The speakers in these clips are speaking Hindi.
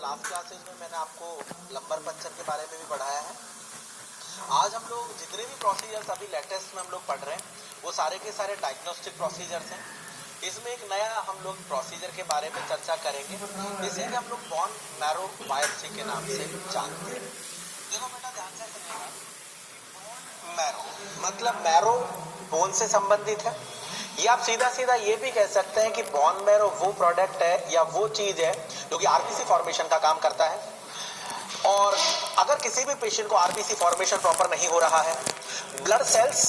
लास्ट क्लासेज में मैंने आपको लंबर पंचर के बारे में भी पढ़ाया है। आज हम लोग जितने भी प्रोसीजर्स अभी लेटेस्ट में हम लोग पढ़ रहे हैं वो सारे के सारे डायग्नोस्टिक प्रोसीजर्स हैं। इसमें एक नया हम लोग प्रोसीजर के बारे में चर्चा करेंगे जिसे हम लोग बोन मैरो बायोप्सी के नाम से जानते हैं। देखो बेटा ध्यान से सुनिएगा, बोन मैरो मतलब मैरो बोन से संबंधित है। ये आप सीधा सीधा ये भी कह सकते हैं कि बोन मैरो वो प्रोडक्ट है या वो चीज है जो कि आरबीसी फॉर्मेशन का काम करता है। और अगर किसी भी पेशेंट को आरबीसी फॉर्मेशन प्रॉपर नहीं हो रहा है, ब्लड सेल्स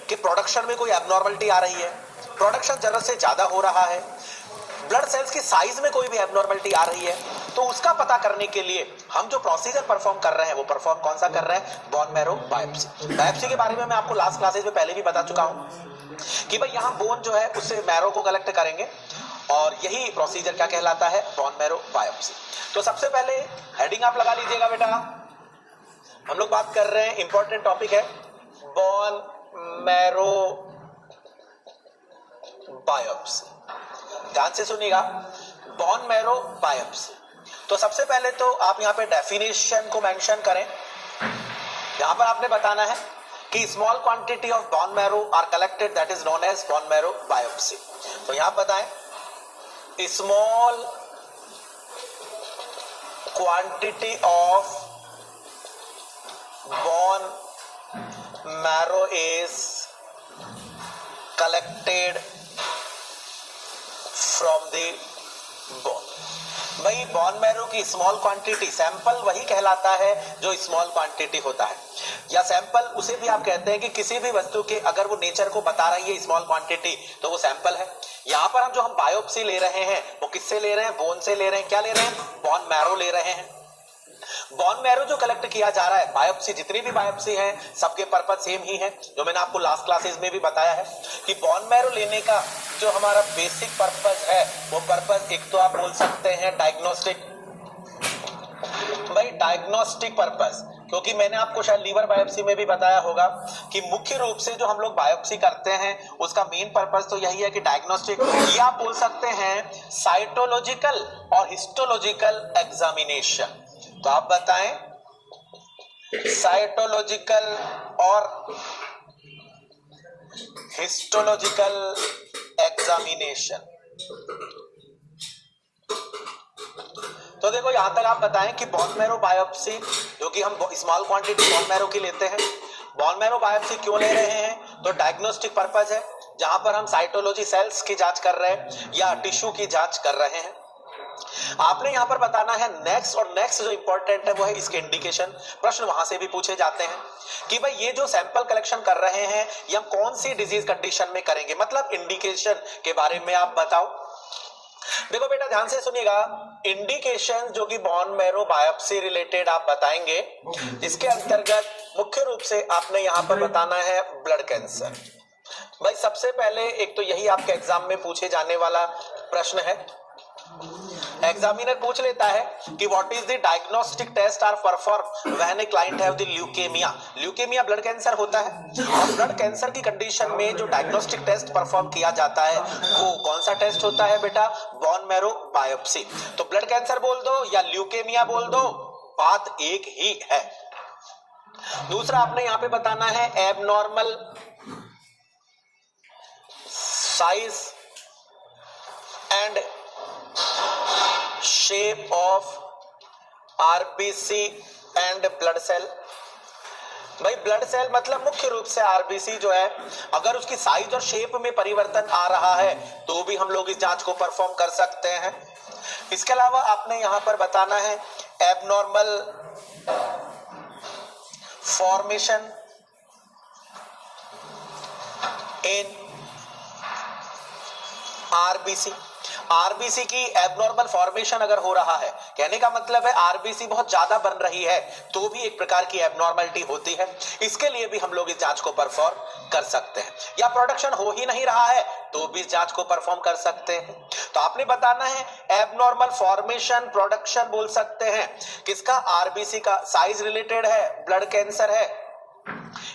के प्रोडक्शन में कोई एबनॉर्मलिटी आ रही है, प्रोडक्शन जरूरत से ज्यादा हो रहा है, ब्लड सेल्स की साइज में कोई भी एबनॉर्मलिटी आ रही है, तो उसका पता करने के लिए हम जो प्रोसीजर परफॉर्म कर रहे हैं वो परफॉर्म कौन सा कर रहे हैं, बोन मैरो बायोप्सी। बायोप्सी के बारे में मैं आपको लास्ट क्लासेज में पहले भी बता चुका हूं कि भाई यहां बोन जो है उससे मैरो को कलेक्ट करेंगे और यही प्रोसीजर क्या कहलाता है, बोन मैरो बायोप्सी। तो सबसे पहले हेडिंग आप लगा लीजिएगा बेटा, हम लोग बात कर रहे हैं, इंपॉर्टेंट टॉपिक है बोन मैरो बायोप्सी। ध्यान से सुनिएगा, बोन मैरो बायोप्सी। तो सबसे पहले तो आप यहां पे डेफिनेशन को मेंशन करें। यहां पर आपने बताना है कि small quantity of bone marrow are collected, that is known as bone marrow biopsy. तो यहां बताएं, small quantity of bone marrow is collected from the bone. भाई बोन मैरो की स्मॉल क्वांटिटी, सैंपल वही कहलाता है जो स्मॉल क्वांटिटी होता है, या सैंपल उसे भी आप कहते हैं कि किसी भी वस्तु के अगर वो नेचर को बता रही है स्मॉल क्वांटिटी तो वो सैंपल है। यहां पर हम जो हम बायोप्सी ले रहे हैं वो किससे ले रहे हैं, बोन से ले रहे हैं। क्या ले रहे हैं, बोन मैरो ले रहे हैं। बोन मैरो जो कलेक्ट किया जा रहा है, बायोप्सी जितनी भी बायोप्सी है सबके पर्पज सेम ही है, जो मैंने आपको लास्ट क्लासेस में भी बताया है कि बोन मैरो लेने का जो हमारा बेसिक पर्पज है वो पर्पज एक तो आप बोल सकते हैं डायग्नोस्टिक। भाई डायग्नोस्टिक पर्पज, क्योंकि मैंने आपको शायद लीवर बायोप्सी में भी बताया होगा कि मुख्य रूप से जो हम लोग बायोप्सी करते हैं उसका मेन पर्पज तो यही है कि डायग्नोस्टिक, या आप बोल सकते हैं साइटोलॉजिकल और हिस्टोलॉजिकल एग्जामिनेशन। तो आप बताएं, साइटोलॉजिकल और हिस्टोलॉजिकल एग्जामिनेशन। तो देखो यहां तक आप बताएं कि बोन मैरो बायोप्सी जो कि हम स्मॉल क्वांटिटी बोन मैरो की लेते हैं, बोन मैरो बायोप्सी क्यों ले रहे हैं, तो डायग्नोस्टिक पर्पज है जहां पर हम साइटोलॉजी सेल्स की जांच कर रहे हैं या टिश्यू की जांच कर रहे हैं। आपने यहां पर बताना है नेक्स्ट, और नेक्स्ट जो इंपॉर्टेंट है वो है इसके इंडिकेशन। प्रश्न वहां से भी पूछे जाते हैं कि भाई ये जो सैंपल कलेक्शन कर रहे हैं ये हम कौन सी डिजीज कंडीशन में करेंगे, मतलब इंडिकेशन के बारे में आप बताओ। देखो बेटा ध्यान से सुनिएगा, इंडिकेशन जो कि बोन मैरो बायोप्सी रिलेटेड आप बताएंगे, इसके अंतर्गत मुख्य रूप से आपने यहां पर बताना है ब्लड कैंसर। भाई सबसे पहले एक तो यही आपके एग्जाम में पूछे जाने वाला प्रश्न है। एग्जामिनर पूछ लेता है कि what is the diagnostic test are perform when a client have the leukemia. Leukemia blood cancer होता है, और ब्लड कैंसर की कंडीशन में जो डायग्नोस्टिक टेस्ट परफॉर्म किया जाता है वो कौन सा टेस्ट होता है बेटा, बोन मैरो बायोप्सी। तो ब्लड कैंसर बोल दो या ल्यूकेमिया बोल दो, बात एक ही है। दूसरा आपने यहां पे बताना है abnormal size and shape of RBC and blood cell. भाई ब्लड सेल मतलब मुख्य रूप से आरबीसी जो है, अगर उसकी साइज और शेप में परिवर्तन आ रहा है तो भी हम लोग इस जांच को परफॉर्म कर सकते हैं। इसके अलावा आपने यहां पर बताना है abnormal formation in RBC. RBC की एबनॉर्मल फॉर्मेशन अगर हो रहा है, कहने का मतलब है आरबीसी बहुत ज्यादा बन रही है तो भी एक प्रकार की एबनॉर्मलिटी होती है, इसके लिए भी हम लोग इस जांच को परफॉर्म कर सकते हैं। या प्रोडक्शन हो ही नहीं रहा है तो भी इस जांच को परफॉर्म कर सकते हैं। तो आपने बताना है एबनॉर्मल फॉर्मेशन प्रोडक्शन बोल सकते हैं किसका, आरबीसी का। साइज रिलेटेड है, ब्लड कैंसर है,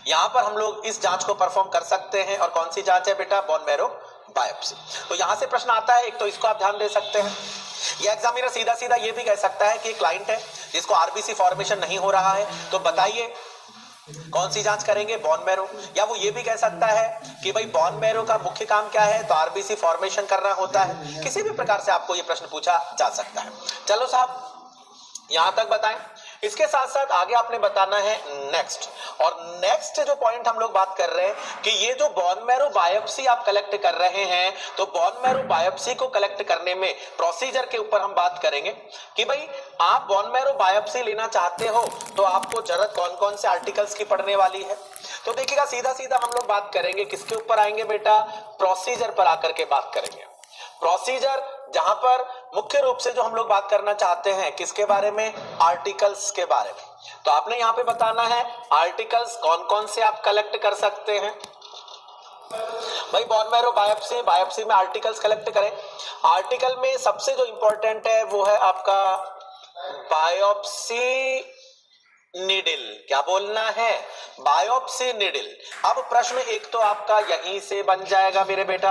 यहां पर हम लोग इस जांच को परफॉर्म कर सकते हैं। और कौन सी जांच है बेटा, बोन मैरो बायोप्सी। तो यहां से प्रश्न आता है, एक तो इसको आप ध्यान दे सकते हैं। ये एग्जामिनर सीधा सीधा ये भी कह सकता है कि क्लाइंट है जिसको आरबीसी फॉर्मेशन नहीं हो रहा है, तो बताइए कौन सी जांच करेंगे, बोन मैरो। या वो ये भी कह सकता है कि भाई बोन मैरो का मुख्य काम क्या है, तो आरबीसी फॉर्मेशन करना होता है। किसी भी प्रकार से आपको ये प्रश्न पूछा जा सकता है। चलो साहब यहां तक बताएं। इसके साथ साथ आगे आपने बताना है नेक्स्ट, और नेक्स्ट जो पॉइंट हम लोग बात कर रहे हैं कि ये जो बोन मैरो बायोप्सी आप कलेक्ट कर रहे हैं, तो बोन मैरो बायोप्सी को कलेक्ट करने में प्रोसीजर के ऊपर हम बात करेंगे कि भाई आप बोन मैरो बायोप्सी लेना चाहते हो तो आपको जरूरत कौन कौन से आर्टिकल्स की पड़ने वाली है। तो देखिएगा सीधा सीधा हम लोग बात करेंगे, किसके ऊपर आएंगे बेटा, प्रोसीजर पर आकर के बात करेंगे। प्रोसीजर जहां पर मुख्य रूप से जो हम लोग बात करना चाहते हैं किसके बारे में, आर्टिकल्स के बारे में। तो आपने यहां पे बताना है आर्टिकल्स कौन कौन से आप कलेक्ट कर सकते हैं। भाई बोन मैरो बायोप्सी में आर्टिकल्स कलेक्ट करें। आर्टिकल में सबसे जो इंपॉर्टेंट है वो है आपका बायोप्सी नीडल। क्या बोलना है, बायोप्सी नीडल। अब प्रश्न एक तो आपका यहीं से बन जाएगा मेरे बेटा।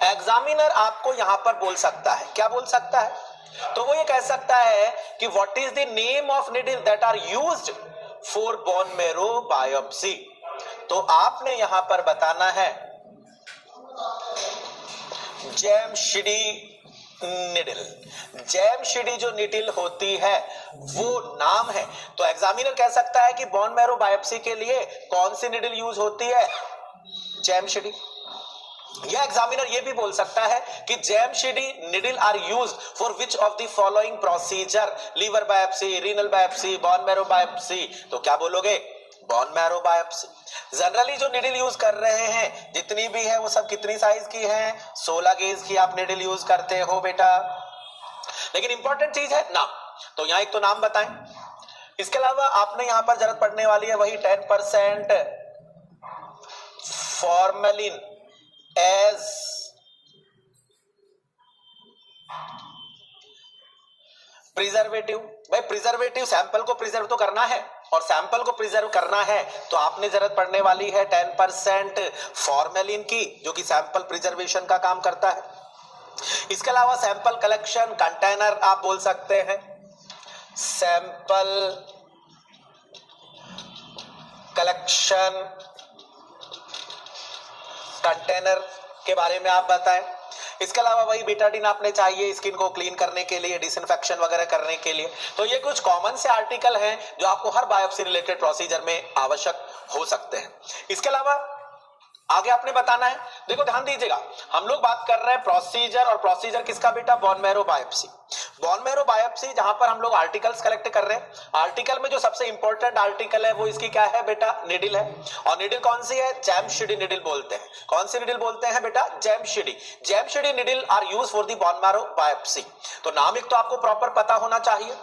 एग्जामिनर आपको यहां पर बोल सकता है, क्या बोल सकता है, तो वो ये कह सकता है कि what is the name of needle that are used for bone marrow biopsy. तो आपने यहां पर बताना है जेमशिडी निडल। जेमशिडी जो निडल होती है वो नाम है। तो एग्जामिनर कह सकता है कि बोन मैरो बायोप्सी के लिए कौन सी निडल यूज होती है, जेमशिडी। यह एग्जामिनर ये भी बोल सकता है कि Jamshidi needle are used for which of the following procedure, liver biopsy, renal biopsy, bone marrow biopsy. तो क्या बोलोगे, बोन मैरो बायोप्सी। जनरली जो निडल यूज कर रहे हैं जितनी भी है वो सब कितनी साइज की है, 16 गेज की आप निडल यूज करते हो बेटा। लेकिन इंपॉर्टेंट चीज है नाम, तो यहां एक तो नाम बताएं। इसके अलावा आपने यहां पर जरूरत पड़ने वाली है वही 10% फॉर्मेलिन एज प्रिजर्वेटिव। भाई प्रिजर्वेटिव सैंपल को प्रिजर्व तो करना है, और सैंपल को प्रिजर्व करना है तो आपने जरूरत पड़ने वाली है 10% फॉर्मेलिन की, जो कि सैंपल प्रिजर्वेशन का काम करता है। इसके अलावा सैंपल कलेक्शन कंटेनर आप बोल सकते हैं, सैंपल कलेक्शन कंटेनर के बारे में आप बताएं। इसके अलावा वही बीटाडीन आपने चाहिए स्किन को क्लीन करने के लिए, डिसइंफेक्शन वगैरह करने के लिए। तो ये कुछ कॉमन से आर्टिकल हैं जो आपको हर बायोप्सी रिलेटेड प्रोसीजर में आवश्यक हो सकते हैं। इसके अलावा आगे आपने बताना है, देखो ध्यान दीजिएगा, हम लोग बात कर रहे हैं प्रोसीजर, और प्रोसीजर किसका बेटा, bone marrow biopsy. Bone marrow biopsy जहां पर हम लोग आर्टिकल्स कलेक्ट कर रहे हैं, आर्टिकल में जो सबसे इंपॉर्टेंट आर्टिकल है वो इसकी क्या है बेटा, निडल है। और निडल कौन सी है, जेमशिडी निडल बोलते हैं। कौन सी निडल बोलते हैं बेटा, Jamshidi. Jamshidi needle are use for the bone marrow biopsy. तो नाम एक तो आपको प्रॉपर पता होना चाहिए।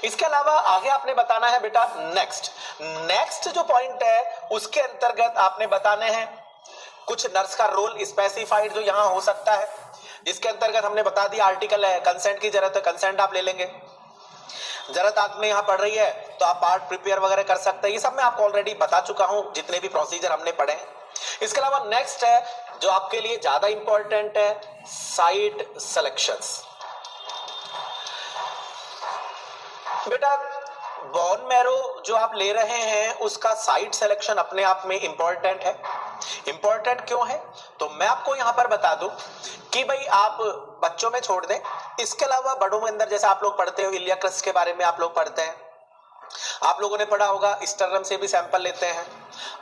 इसके अलावा आगे आपने बताना है बेटा नेक्स्ट जो पॉइंट है उसके अंतर्गत आपने बताने हैं कुछ नर्स का रोल स्पेसिफाइड जो यहां हो सकता है, जिसके अंतर्गत हमने बता दिया आर्टिकल है, कंसेंट की जरूरत है, कंसेंट आप ले लेंगे। जरूरत आप में यहां पड़ रही है तो आप पार्ट प्रिपेयर वगैरह कर सकते हैं। ये सब मैं आपको ऑलरेडी बता चुका हूं जितने भी प्रोसीजर हमने पढ़े हैं। इसके अलावा नेक्स्ट है जो आपके लिए ज्यादा इंपॉर्टेंट है, साइट सिलेक्शंस। बेटा बोन मैरो जो आप ले रहे हैं उसका साइट सिलेक्शन अपने आप में इंपॉर्टेंट है। इंपॉर्टेंट क्यों है, तो मैं आपको यहां पर बता दूं कि भाई आप बच्चों में छोड़ दें, इसके अलावा बड़ों में अंदर जैसे आप लोग पढ़ते हो इलिया क्रस्ट के बारे में आप लोग पढ़ते हैं, आप लोगों ने पढ़ा होगा स्टर्नम से भी सैंपल लेते हैं,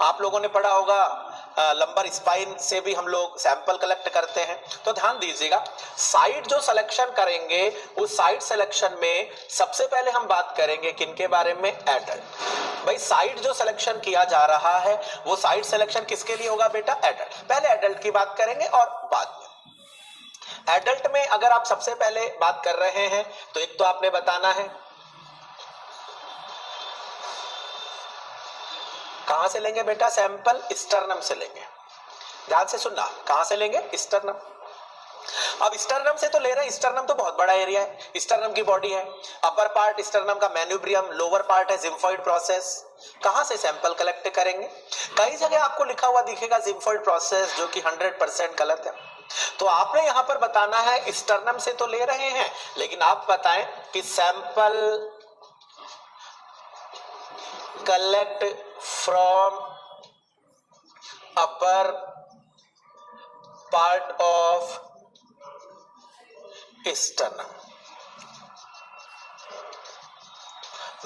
आप लोगों ने पढ़ा होगा लंबर स्पाइन से भी हम लोग सैंपल कलेक्ट करते हैं। तो ध्यान दीजिएगा, साइट जो सिलेक्शन करेंगे उस साइट सिलेक्शन में सबसे पहले हम बात करेंगे किनके बारे में, एडल्ट। भाई साइट जो सिलेक्शन किया जा रहा है वो साइट सिलेक्शन किसके लिए होगा बेटा, एडल्ट। पहले एडल्ट की बात करेंगे और बाद में एडल्ट में अगर आप सबसे पहले बात कर रहे हैं तो एक तो आपने बताना है कहां से लेंगे बेटा, सैंपल स्टर्नम से लेंगे। ध्यान से सुनना, कहां से लेंगे, स्टर्नम। अब स्टर्नम से तो ले रहे हैं, स्टर्नम तो बहुत बड़ा एरिया है, स्टर्नम की बॉडी है, अपर पार्ट स्टर्नम का मैन्यूब्रियम, लोअर पार्ट है जिम्फॉइड प्रोसेस। कहां से सैंपल कलेक्ट करेंगे, कई जगह आपको लिखा हुआ दिखेगा जिम्फॉइड प्रोसेस, जो कि 100% गलत है। तो आपने यहां पर बताना है स्टर्नम से तो ले रहे हैं, लेकिन आप बताएं कि sample collect from upper part of sternum.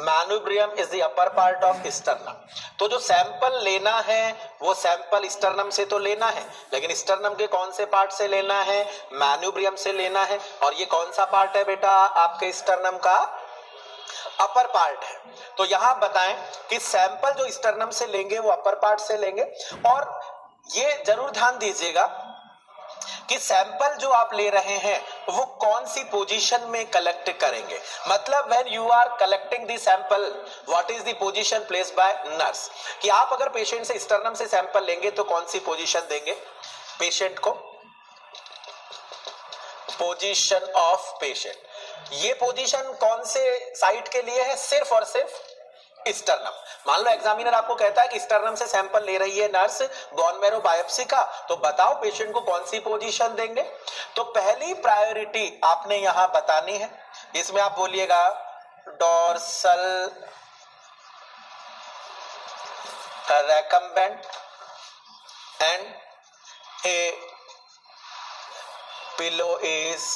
Manubrium is the upper part of sternum. तो जो सैंपल लेना है वो सैंपल स्टर्नम से तो लेना है, लेकिन स्टर्नम के कौन से पार्ट से लेना है? मैन्यूब्रियम से लेना है। और ये कौन सा पार्ट है बेटा आपके स्टर्नम का? अपर पार्ट है। तो यहां बताएं कि सैंपल जो स्टर्नम से लेंगे वो अपर पार्ट से लेंगे। और ये जरूर ध्यान दीजिएगा कि सैंपल जो आप ले रहे हैं वो कौन सी पोजीशन में कलेक्ट करेंगे। मतलब when you are collecting the sample what is the position placed by nurse, कि आप अगर पेशेंट से स्टर्नम से सैंपल लेंगे तो कौन सी पोजीशन देंगे पेशेंट को? Position of patient. ये पोजीशन कौन से साइट के लिए है? सिर्फ और सिर्फ स्टर्नम। मान लो एग्जामिनर आपको कहता है कि स्टर्नम से सैंपल ले रही है नर्स बोन मैरो बायोप्सी का, तो बताओ पेशेंट को कौन सी पोजीशन देंगे? तो पहली प्रायोरिटी आपने यहां बतानी है। इसमें आप बोलिएगा dorsal recumbent and a pillow is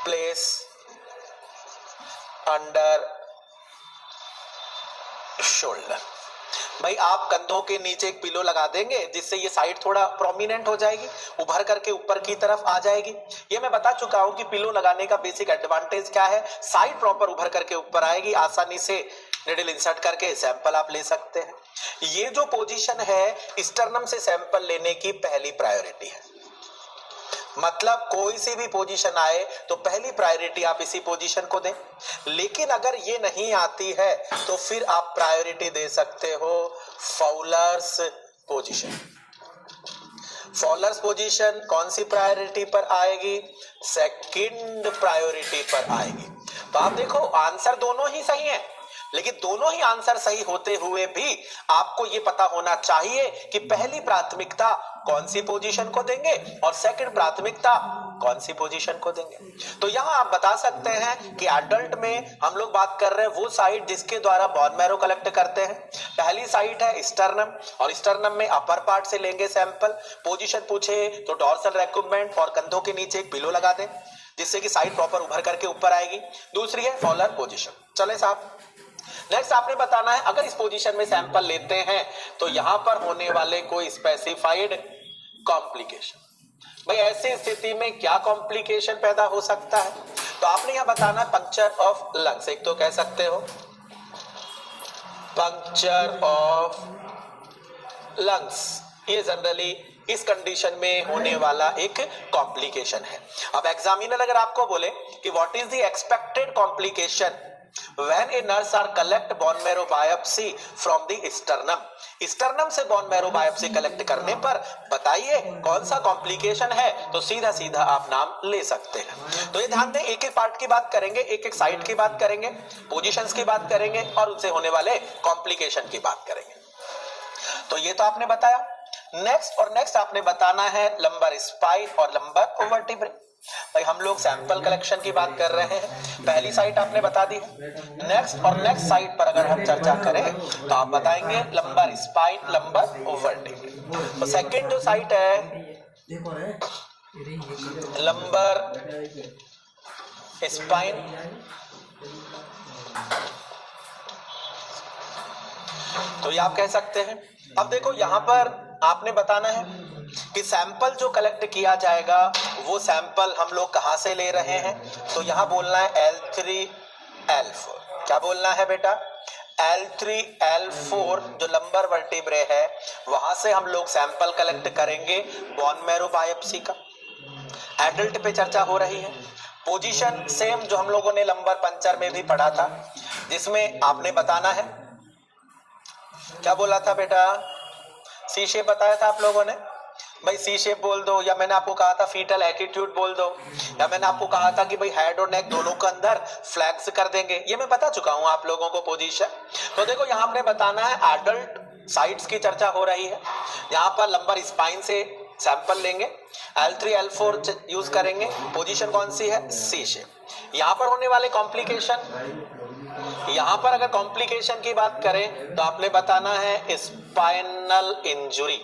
place under shoulder. भाई आप कंधों के नीचे एक पिलो लगा देंगे जिससे ये साइड थोड़ा प्रोमिनेंट हो जाएगी, उभर करके ऊपर की तरफ आ जाएगी। ये मैं बता चुका हूं कि पिलो लगाने का बेसिक एडवांटेज क्या है। साइड प्रॉपर उभर करके ऊपर आएगी, आसानी से निडल इंसर्ट करके सैंपल आप ले सकते हैं। ये जो पोजीशन है स्टर्नम से सैंपल लेने की पहली प्रायोरिटी है। मतलब कोई सी भी पोजीशन आए तो पहली प्रायोरिटी आप इसी पोजीशन को दें। लेकिन अगर ये नहीं आती है तो फिर आप प्रायोरिटी दे सकते हो फाउलर्स पोजीशन। फाउलर्स पोजीशन कौन सी प्रायोरिटी पर आएगी? सेकंड प्रायोरिटी पर आएगी। तो आप देखो आंसर दोनों ही सही है, लेकिन दोनों ही आंसर सही होते हुए भी आपको यह पता होना चाहिए कि पहली प्राथमिकता कौन सी पोजीशन को देंगे और सेकंड प्राथमिकता कौन सी पोजीशन को देंगे। तो यहां आप बता सकते हैं कि एडल्ट में हम लोग बात कर रहे हैं वो साइट जिसके द्वारा बोन मैरो कलेक्ट करते हैं। पहली साइट है स्टर्नम, और स्टर्नम में अपर पार्ट से लेंगे सैंपल। पोजीशन पूछे तो डोर्सल रेकम्बेंट और कंधों के नीचे एक पिलो लगा दें जिससे कि साइड प्रॉपर उभर करके ऊपर आएगी। दूसरी है फॉलर पोजीशन। चले साहब, नेक्स्ट आपने बताना है अगर इस पोजीशन में सैंपल लेते हैं तो यहां पर होने वाले कोई स्पेसिफाइड कॉम्प्लिकेशन। भाई ऐसी स्थिति में क्या कॉम्प्लिकेशन पैदा हो सकता है? तो आपने यहां बताना पंक्चर ऑफ लंग्स। एक तो कह सकते हो पंक्चर ऑफ लंग्स, ये जनरली इस कंडीशन में होने वाला एक कॉम्प्लिकेशन है। अब एग्जामिनर अगर आपको बोले कि what is the expected complication when a nurse are collect bone marrow biopsy from the sternum, sternum से बोन मैरो बायोप्सी कलेक्ट करने पर बताइए कौन सा कॉम्प्लिकेशन है, तो सीधा सीधा आप नाम ले सकते हैं। तो ये ध्यान दें, एक एक पार्ट की बात करेंगे, एक एक साइट की बात करेंगे, पोजीशंस की बात करेंगे और उनसे होने वाले कॉम्प्लिकेशन की बात करेंगे। तो ये तो आपने बताया। नेक्स्ट आपने बताना है लंबर स्पाइन और लंबर वर्टिब्रे। भाई हम लोग सैंपल कलेक्शन की बात कर रहे हैं, पहली साइट आपने बता दी। नेक्स्ट साइट पर अगर हम चर्चा करें तो आप बताएंगे लंबर स्पाइन, लंबर वर्टिब्रे। तो सेकंड जो साइट है लंबर स्पाइन, तो ये आप कह सकते हैं। अब देखो यहां पर आपने बताना है कि सैंपल जो कलेक्ट किया जाएगा वो सैंपल हम लोग कहां से ले रहे हैं। तो यहां बोलना है L3 L4। क्या बोलना है बेटा? L3 L4 जो लंबर वर्टिब्रे है वहां से हम लोग सैंपल कलेक्ट करेंगे बोन मैरो बायोप्सी का। एडल्ट पे चर्चा हो रही है। पोजीशन सेम जो हम लोगों ने लंबर पंचर में भी पढ़ा था, जिसमें आपने बताना है, क्या बोला था बेटा? सी शेप बताया था आप लोगों ने। भाई सी शेप बोल दो, या मैंने आपको कहा था फीटल एटीट्यूड बोल दो, या मैंने आपको कहा था कि भाई हेड और नेक दोनों के अंदर फ्लैग्स कर देंगे। ये मैं बता चुका हूं आप लोगों को पोजीशन। तो देखो यहां हमने बताना है एडल्ट साइट्स की चर्चा हो रही है। यहां पर लंबर स्पाइन से सैंपल लेंगे, L3 L4 यूज करेंगे, पोजीशन कौन सी है, सी शेप। यहां पर होने वाले कॉम्प्लिकेशन, यहां पर अगर कॉम्प्लिकेशन की बात करें तो आपने बताना है स्पाइनल इंजुरी।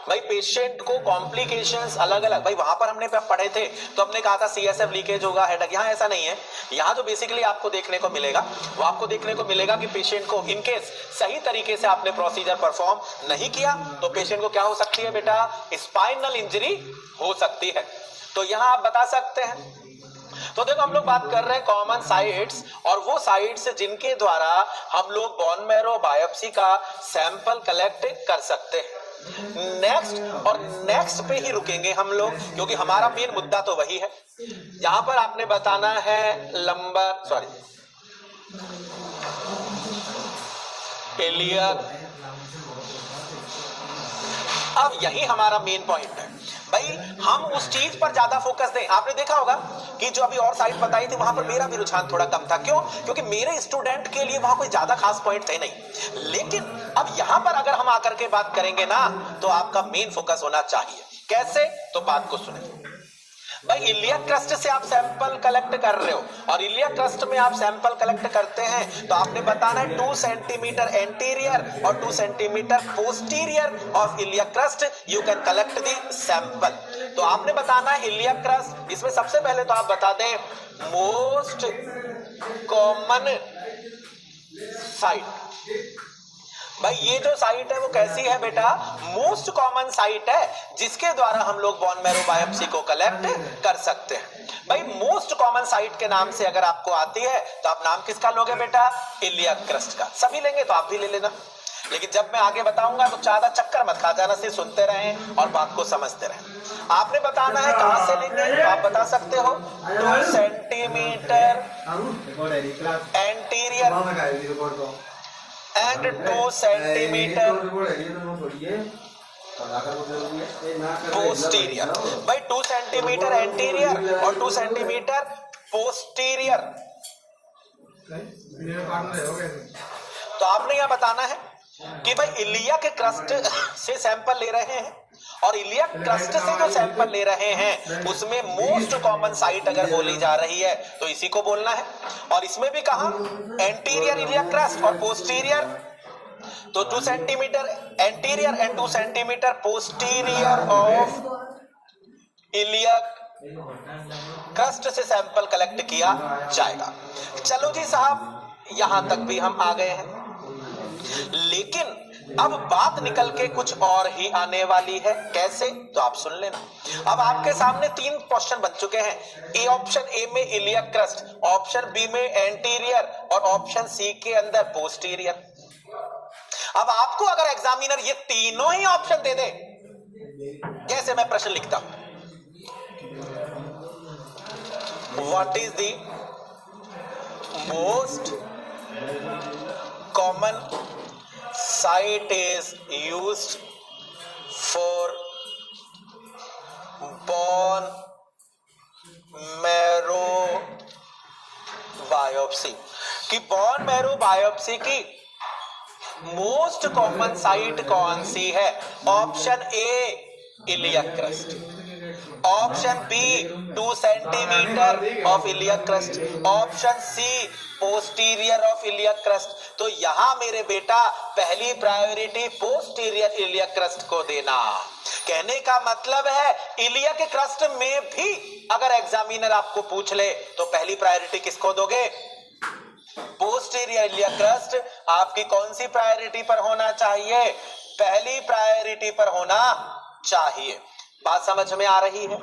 भाई पेशेंट को कॉम्प्लिकेशंस अलग अलग, भाई वहां पर हमने पढ़े थे तो हमने कहा था सीएसएफ लीकेज होगा, हेडेक, यहाँ ऐसा नहीं है। यहाँ जो बेसिकली आपको देखने को मिलेगा वो आपको देखने को मिलेगा कि पेशेंट को इनकेस सही तरीके से आपने प्रोसीजर परफॉर्म नहीं किया तो पेशेंट को क्या हो सकती है बेटा, स्पाइनल इंजरी हो सकती है। तो यहाँ आप बता सकते हैं। तो देखो हम लोग बात कर रहे हैं कॉमन साइट्स, और वो साइट्स जिनके द्वारा हम लोग बोन मैरो बायोप्सी का सैंपल कलेक्ट कर सकते हैं। नेक्स्ट और नेक्स्ट पे ही रुकेंगे हम लोग, क्योंकि हमारा मेन मुद्दा तो वही है। यहां पर आपने बताना है इलियक। अब यही हमारा मेन पॉइंट है भाई, हम उस चीज पर ज्यादा फोकस दें। आपने देखा होगा कि जो अभी और साइट बताई थी वहां पर मेरा भी रुझान थोड़ा कम था। क्यों? क्योंकि मेरे स्टूडेंट के लिए वहां कोई ज्यादा खास पॉइंट थे नहीं। लेकिन अब यहां पर अगर हम आकर के बात करेंगे ना तो आपका मेन फोकस होना चाहिए। कैसे? तो बात को सुने भाई, इलियक क्रस्ट से आप सैंपल कलेक्ट कर रहे हो और इलियक क्रस्ट में आप सैंपल कलेक्ट करते हैं तो आपने बताना है 2 सेंटीमीटर एंटीरियर और 2 centimetre posterior of iliac crust you can collect the sample. तो आपने बताना है इलियक क्रस्ट। इसमें सबसे पहले तो आप बता दें मोस्ट कॉमन साइट। भाई ये जो साइट है वो कैसी है बेटा, मोस्ट कॉमन साइट है जिसके द्वारा हम लोग बोन मैरो बायोप्सी को कलेक्ट कर सकते हैं। भाई मोस्ट कॉमन साइट के नाम से अगर आपको आती है तो आप नाम किसका लोगे बेटा, इलियक क्रस्ट का। सभी लेंगे तो आप भी ले लेना, लेकिन जब मैं आगे बताऊंगा तो ज्यादा चक्कर मत खा जाना, सिर्फ सुनते रहें और बात को समझते रहें। आपने बताना है कहां से लेंगे, तो आप बता सकते हो 2 centimetre anterior and 2 centimetre posterior. भाई 2 सेंटीमीटर एंटीरियर और 2 सेंटीमीटर पोस्टीरियर। तो आपने यह बताना है कि भाई इलियक क्रस्ट से सैंपल ले रहे हैं और इलियक क्रस्ट से जो सैंपल ले रहे हैं उसमें मोस्ट कॉमन साइट अगर बोली जा रही है तो इसी को बोलना है। और इसमें भी कहा एंटीरियर इलियक क्रस्ट और पोस्टीरियर, तो 2 centimetre anterior and 2 centimetre posterior of iliac crest से सैंपल कलेक्ट किया जाएगा। चलो जी साहब, यहां तक भी हम आ गए हैं, लेकिन अब बात निकल के कुछ और ही आने वाली है। कैसे? तो आप सुन लेना। अब आपके सामने 3 क्वेश्चन बन चुके हैं। ए ऑप्शन ए में इलियक क्रस्ट, ऑप्शन बी में एंटीरियर और ऑप्शन सी के अंदर पोस्टीरियर। अब आपको अगर एग्जामिनर ये तीनों ही ऑप्शन दे दे, जैसे मैं प्रश्न लिखता हूं, what is the most common site is used for bone marrow biopsy, कि bone marrow biopsy की मोस्ट कॉमन साइट कौन सी है? Option A iliac crest, option B 2 centimetre of iliac crest, option C posterior of iliac crest. तो यहां मेरे बेटा पहली प्रायोरिटी पोस्टीरियर इलियक क्रस्ट को देना। कहने का मतलब है इलियक क्रस्ट में भी अगर एग्जामिनर आपको पूछ ले तो पहली प्रायोरिटी किसको दोगे? पोस्टीरियर इलियक क्रस्ट आपकी कौन सी प्रायोरिटी पर होना चाहिए? पहली प्रायोरिटी पर होना चाहिए। बात समझ में आ रही है?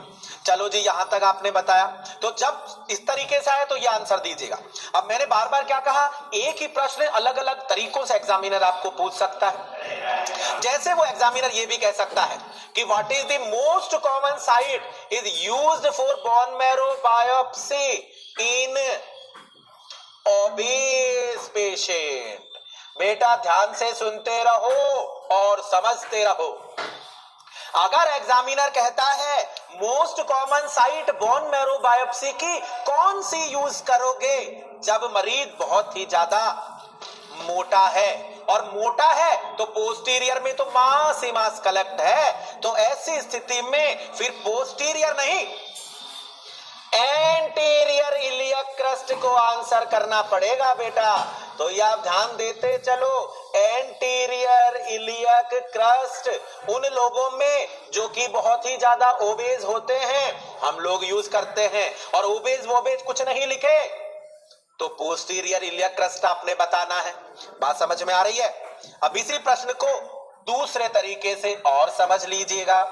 चलो जी, यहां तक आपने बताया। तो जब इस तरीके से आए तो ये आंसर दीजिएगा। अब मैंने बार बार क्या कहा, एक ही प्रश्न अलग अलग तरीकों से एग्जामिनर आपको पूछ सकता है। जैसे वो एग्जामिनर ये भी कह सकता है कि what is the most common site is used for bone marrow biopsy in obese patient. बेटा ध्यान से सुनते रहो और समझते रहो। अगर एग्जामिनर कहता है most common site bone marrow biopsy की कौन सी यूज करोगे जब मरीज बहुत ही ज्यादा मोटा है, और मोटा है तो पोस्टीरियर में तो मास ही मास कलेक्ट है, तो ऐसी स्थिति में फिर पोस्टीरियर नहीं एंटीरियर इलियक क्रस्ट को आंसर करना पड़ेगा बेटा। तो ये आप ध्यान देते चलो, एंटीरियर इलियक क्रस्ट उन लोगों में जो कि बहुत ही ज्यादा ओबेज होते हैं हम लोग यूज करते हैं, और ओबेज वोबेज कुछ नहीं लिखे, तो पोस्टीरियर इलियक क्रस्ट आपने बताना है। बात समझ में आ रही है? अब इसी प्रश्न को दूसरे तरीके से और समझ लीजिएगा।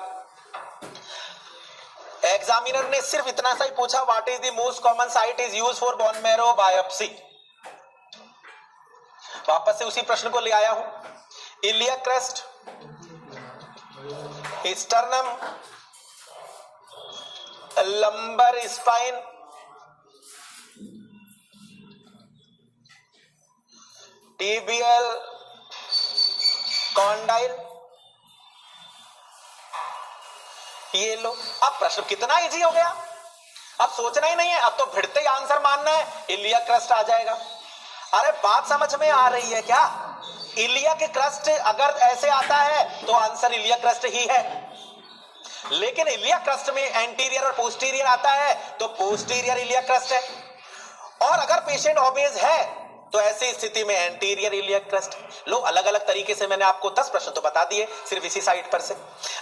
एग्जामिनर ने सिर्फ इतना सा ही पूछा, what is the most common site is use for bone marrow biopsy. वापस से उसी प्रश्न को ले आया हूं। Iliac crust, sternum, lumbar spine, tibial condyle, ये लो। अब प्रश्न कितना इजी हो गया, अब सोचना ही नहीं है, अब तो भिड़ते ही आंसर मानना है, इलियक क्रस्ट आ जाएगा। अरे बात समझ में आ रही है क्या? इलियक क्रस्ट अगर ऐसे आता है तो आंसर इलियक क्रस्ट ही है, लेकिन इलियक क्रस्ट में एंटीरियर और पोस्टीरियर आता है तो पोस्टीरियर इलियक क्रस्ट है, और अगर पेशेंट ओबेज है तो ऐसी स्थिति में एंटीरियर इलियक क्रस्ट। लो, अलग अलग तरीके से मैंने आपको 10 प्रश्न तो बता दिए सिर्फ इसी साइड पर से।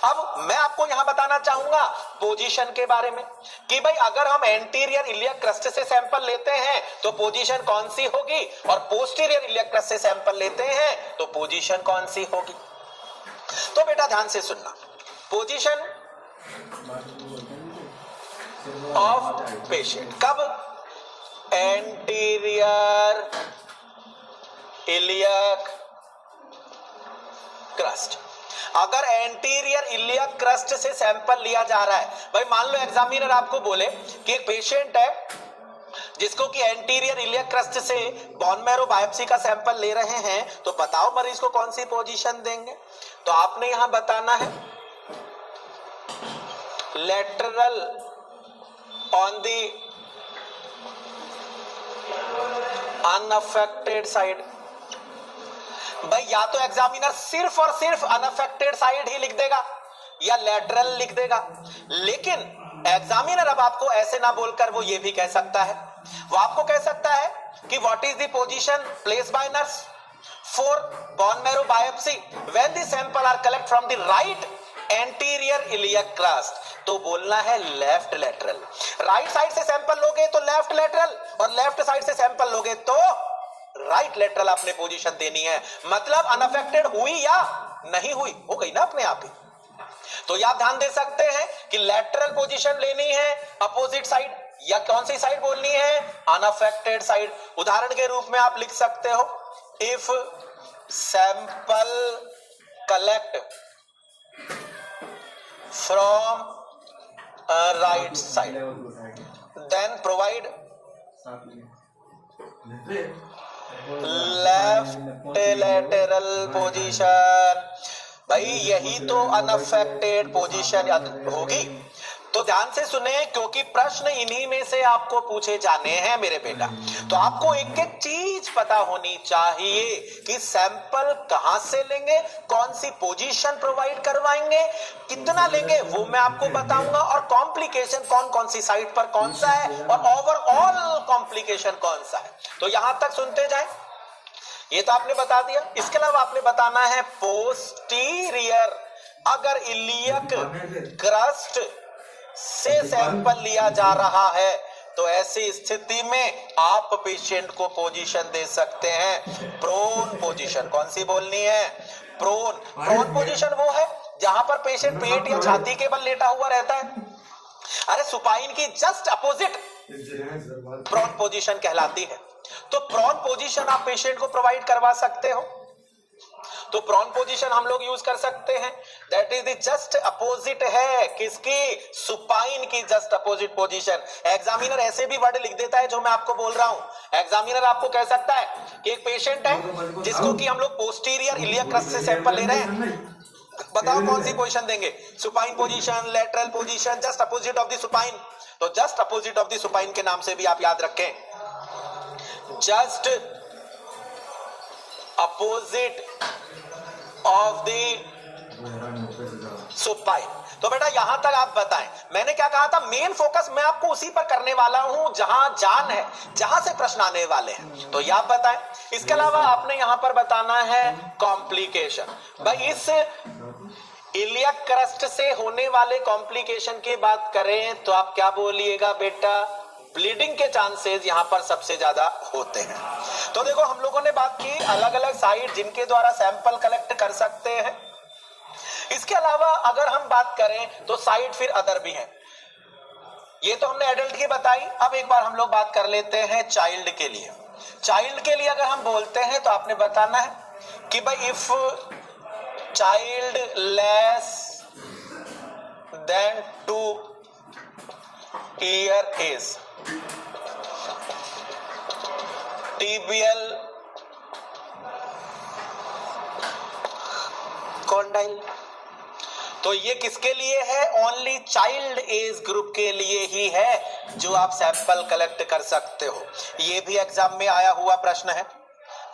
अब मैं आपको यहां बताना चाहूंगा पोजीशन के बारे में कि भाई अगर हम एंटीरियर इलियक क्रस्ट से सैंपल लेते हैं तो पोजीशन कौन सी होगी, और पोस्टीरियर इलियक क्रस्ट से सैंपल लेते हैं तो पोजीशन कौन सी होगी। तो बेटा ध्यान से सुनना, पोजीशन ऑफ पेशेंट कब, एंटीरियर इलियक क्रस्ट। अगर एंटीरियर इलियक क्रस्ट से सैंपल लिया जा रहा है, भाई मान लो एग्जामिनर आपको बोले कि एक पेशेंट है जिसको कि एंटीरियर इलियक क्रस्ट से बोन मैरो बायोप्सी का सैंपल ले रहे हैं, तो बताओ मरीज को कौन सी पोजीशन देंगे। तो आपने यहां बताना है lateral on the unaffected side. भाई या तो एग्जामिनर सिर्फ और सिर्फ अनअफेक्टेड साइड ही लिख देगा या लेटरल लिख देगा, लेकिन एग्जामिनर अब आपको ऐसे ना बोलकर वो ये भी कह सकता है, वो आपको कह सकता है कि what is the position place by nurse for bone marrow biopsy when the sample are collect from the right anterior iliac crest. तो बोलना है लेफ्ट लेटरल। राइट साइड से सैंपल लोगे तो लेफ्ट लेटरल, और लेफ्ट साइड से सैंपल लोगे तो राइट लेटरल आपने पोजीशन देनी है। मतलब अनअफेक्टेड हुई या नहीं हुई, हो गई ना अपने आप ही। तो आप ध्यान दे सकते हैं कि लेटरल पोजीशन लेनी है अपोजिट साइड, या कौन सी साइड बोलनी है, अनअफेक्टेड साइड। उदाहरण के रूप में आप लिख सकते हो, if sample collect from right side then provide left lateral position. भाई यही तो अनअफेक्टेड पोजीशन होगी। तो ध्यान से सुने, क्योंकि प्रश्न इन्हीं में से आपको पूछे जाने हैं मेरे बेटा। तो आपको एक एक चीज पता होनी चाहिए कि सैंपल कहां से लेंगे, कौन सी पोजीशन प्रोवाइड करवाएंगे, कितना लेंगे वो मैं आपको बताऊंगा, और कॉम्प्लिकेशन कौन कौन सी साइड पर कौन सा है, और ओवरऑल कॉम्प्लिकेशन कौन सा है। तो यहां तक सुनते जाएं। ये तो आपने बता दिया। इसके अलावा आपने बताना है पोस्टीरियर, अगर इलियक क्रस्ट से सैंपल लिया जा रहा है तो ऐसी स्थिति में आप पेशेंट को पोजीशन दे सकते हैं प्रोन पोजीशन। कौन सी बोलनी है, प्रोन। प्रोन पोजीशन वो है जहां पर पेशेंट पेट या छाती के बल लेटा हुआ रहता है। अरे सुपाइन की जस्ट अपोजिट प्रोन पोजीशन कहलाती है। तो प्रोन पोजीशन आप पेशेंट को प्रोवाइड करवा सकते हो। तो प्रोन पोजीशन हम लोग यूज कर सकते हैं, that is the just opposite है किसकी, सुपाइन की जस्ट अपोजिट पोजीशन। एग्जामिनर ऐसे भी वर्ड लिख देता है जो मैं आपको बोल रहा हूं। एग्जामिनर आपको कह सकता है कि एक पेशेंट है जिसको कि हम लोग पोस्टीरियर इलियक क्रस्ट से सैंपल ले रहे हैं, बताओ कौन सी पोजीशन देंगे, supine position, lateral position, just opposite of the supine. तो just opposite of the supine के नाम से भी आप याद रखें, just opposite of the supine. तो बेटा यहां तक आप बताएं, मैंने क्या कहा था, मेन फोकस मैं आपको उसी पर करने वाला हूं जहां जान है, जहां से प्रश्न आने वाले हैं, तो ये आप बताएं। इसके अलावा आपने यहां पर बताना है कॉम्प्लिकेशन। भाई इस इलियक क्रस्ट से होने वाले कॉम्प्लिकेशन की बात करें तो आप क्या बोलिएगा बेटा, ब्लीडिंग के चांसेस यहां पर सबसे ज्यादा होते हैं। तो देखो हम लोगों ने बात की अलग अलग साइट जिनके द्वारा सैंपल कलेक्ट कर सकते हैं। इसके अलावा अगर हम बात करें तो साइट फिर अदर भी हैं। ये तो हमने एडल्ट की बताई। अब एक बार हम लोग बात कर लेते हैं चाइल्ड के लिए। चाइल्ड के लिए अगर हम बोलते हैं तो आपने बताना है कि भाई if child less than 2 year age, tibial condyle. तो ये किसके लिए है, ओनली चाइल्ड एज ग्रुप के लिए ही है जो आप सैंपल कलेक्ट कर सकते हो। ये भी एग्जाम में आया हुआ प्रश्न है,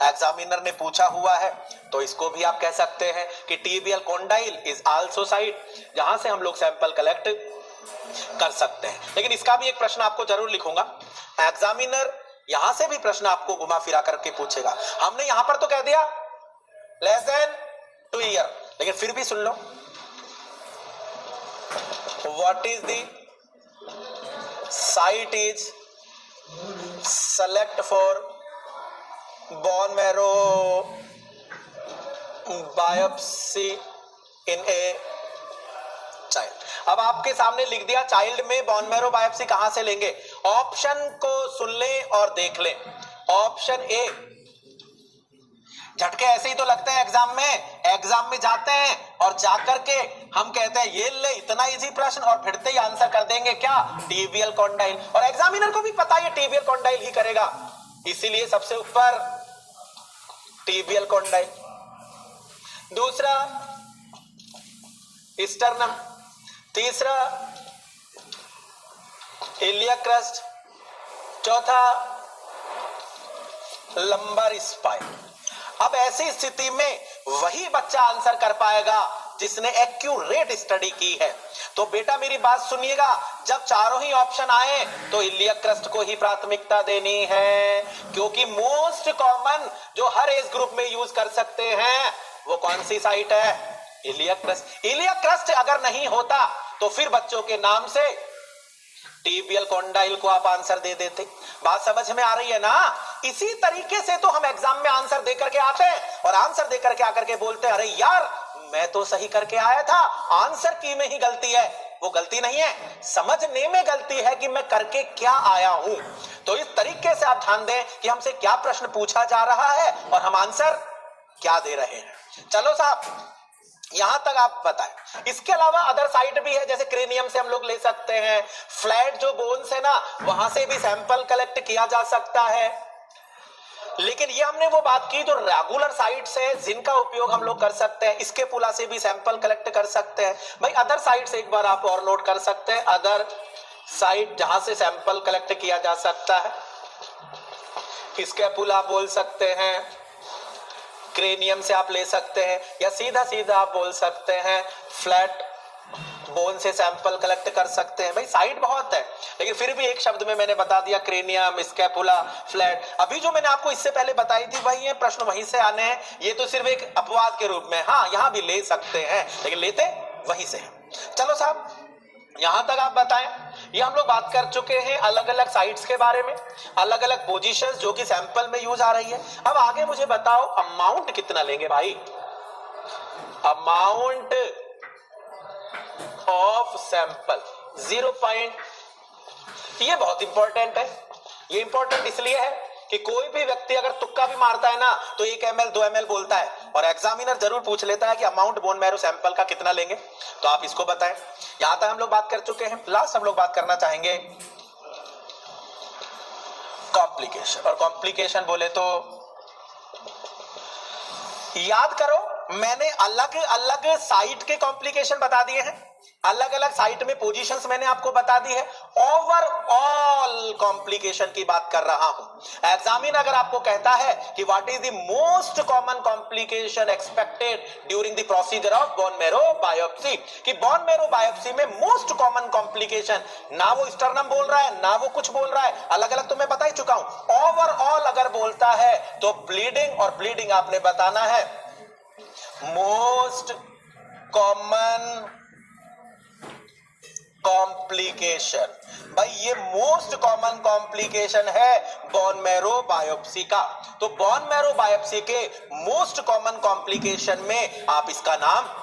एग्जामिनर ने पूछा हुआ है, तो इसको भी आप कह सकते हैं कि tibial condyle is also site जहां से हम लोग सैंपल कलेक्ट कर सकते हैं। लेकिन इसका भी एक प्रश्न आपको जरूर लिखूंगा, एग्जामिनर यहां से भी प्रश्न आपको घुमा फिरा करके पूछेगा। हमने यहां पर तो कह दिया लेस देन 2 ईयर, लेकिन फिर भी सुन लो, what is the site is select for bone marrow biopsy in a child. अब आपके सामने लिख दिया चाइल्ड में बोन मैरो बायोप्सी कहां से लेंगे, ऑप्शन को सुन लें और देख लें। ऑप्शन ए, झटके ऐसे ही तो लगते हैं एग्जाम में जाते हैं और जाकर के हम कहते हैं ये ले इतना इजी प्रश्न और फिरते ही आंसर कर देंगे क्या, टीबियल कॉन्डाइल। और एग्जामिनर को भी पता है टीबियल कॉन्डाइल ही करेगा, इसीलिए सबसे ऊपर टीबियल कॉन्डाइल। दूसरा स्टर्नम, तीसरा इलियक क्रस्ट, चौथा लंबर स्पाइन। अब ऐसी स्थिति में वही बच्चा आंसर कर पाएगा जिसने एक्यूरेट स्टडी की है। तो बेटा मेरी बात सुनिएगा, जब चारों ही ऑप्शन आए तो इलियक क्रस्ट को ही प्राथमिकता देनी है, क्योंकि मोस्ट कॉमन जो हर एज ग्रुप में यूज कर सकते हैं वो कौन सी साइट है, इलियक क्रस्ट। इलियक क्रस्ट अगर नहीं होता तो फिर बच्चों के नाम से टीबियल कॉन्डाइल को आप आंसर दे देते। बात समझ में आ रही है ना। इसी तरीके से तो हम एग्जाम में आंसर देकर के आते हैं और आंसर देकर के आकर के बोलते हैं अरे यार मैं तो सही करके आया था, आंसर की में ही गलती है। वो गलती नहीं है, समझने में गलती है कि मैं करके क्या आया हूं। तो इस तरीके से आप ध्यान दें कि हमसे क्या प्रश्न पूछा जा रहा है और हम आंसर क्या दे रहे हैं। चलो साहब यहां तक आप बताएं। इसके अलावा अदर साइट भी है, जैसे क्रेनियम से हम लोग ले सकते हैं, फ्लैट जो बोन्स है ना वहां से भी सैंपल कलेक्ट किया जा सकता है। लेकिन ये हमने वो बात की जो रेगुलर साइट्स है जिनका उपयोग हम लोग कर सकते हैं, इसके पुला से भी सैंपल कलेक्ट कर सकते हैं। भाई अदर साइट्स एक बार आप और नोट कर सकते हैं, अदर साइट जहां से सैंपल कलेक्ट किया जा सकता है, इसके पुला बोल सकते हैं, क्रेनियम से आप ले सकते हैं, या सीधा सीधा आप बोल सकते हैं फ्लैट बोन से सैंपल कलेक्ट कर सकते हैं। भाई साइट बहुत है, लेकिन फिर भी एक शब्द में मैंने बता दिया क्रेनियम, स्कैपुला, फ्लैट। अभी जो मैंने आपको इससे पहले बताई थी भाई ये प्रश्न वहीं से आने हैं, ये तो सिर्फ एक अपवाद के रूप में, हाँ यहां भी ले सकते हैं लेकिन लेते वहीं से हैं। चलो साहब यहां तक आप बताएं। ये हम लोग बात कर चुके हैं अलग अलग साइट्स के बारे में, अलग अलग पोजीशंस जो कि सैंपल में यूज आ रही है। अब आगे मुझे बताओ अमाउंट कितना लेंगे भाई, अमाउंट ऑफ सैंपल 0 पॉइंट। ये बहुत इंपॉर्टेंट है। ये इंपॉर्टेंट इसलिए है कि कोई भी व्यक्ति अगर तुक्का भी मारता है ना तो 1 ml 2 ml बोलता है और एग्जामिनर जरूर पूछ लेता है कि अमाउंट बोन मैरो सैंपल का कितना लेंगे, तो आप इसको बताएं। यहां तक हम लोग बात कर चुके हैं। लास्ट हम लोग बात करना चाहेंगे कॉम्प्लिकेशन। और कॉम्प्लिकेशन बोले तो याद करो मैंने अलग अलग साइट के कॉम्प्लिकेशन बता दिए हैं, अलग अलग साइट में पोजीशंस मैंने आपको बता दी है, ओवरऑल कॉम्प्लिकेशन की बात कर रहा हूं। एग्जामिन अगर आपको कहता है कि what is the most common complication expected during the procedure of bone marrow biopsy, कि बोन मैरो बायोप्सी में मोस्ट कॉमन कॉम्प्लिकेशन, ना वो स्टर्नम बोल रहा है ना वो कुछ बोल रहा है, अलग अलग तो मैं बता ही चुका हूं। ओवरऑल अगर बोलता है तो ब्लीडिंग, और ब्लीडिंग आपने बताना है मोस्ट कॉमन कॉम्प्लिकेशन। भाई ये मोस्ट कॉमन कॉम्प्लिकेशन है बोन मैरो बायोप्सी का, तो बोन मैरो बायोप्सी के मोस्ट कॉमन कॉम्प्लिकेशन में आप इसका नाम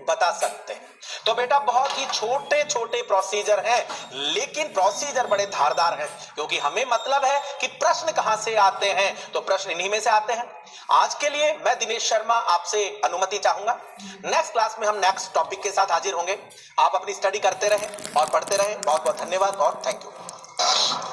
बता सकते हैं। तो बेटा बहुत ही छोटे छोटे प्रोसीजर हैं, लेकिन प्रोसीजर बड़े धारदार हैं, क्योंकि हमें मतलब है कि प्रश्न कहां से आते हैं, तो प्रश्न इन्हीं में से आते हैं। आज के लिए मैं दिनेश शर्मा आपसे अनुमति चाहूंगा। नेक्स्ट क्लास में हम नेक्स्ट टॉपिक के साथ हाजिर होंगे। आप अपनी स्टडी करते रहें और पढ़ते रहें। बहुत बहुत धन्यवाद और थैंक यू।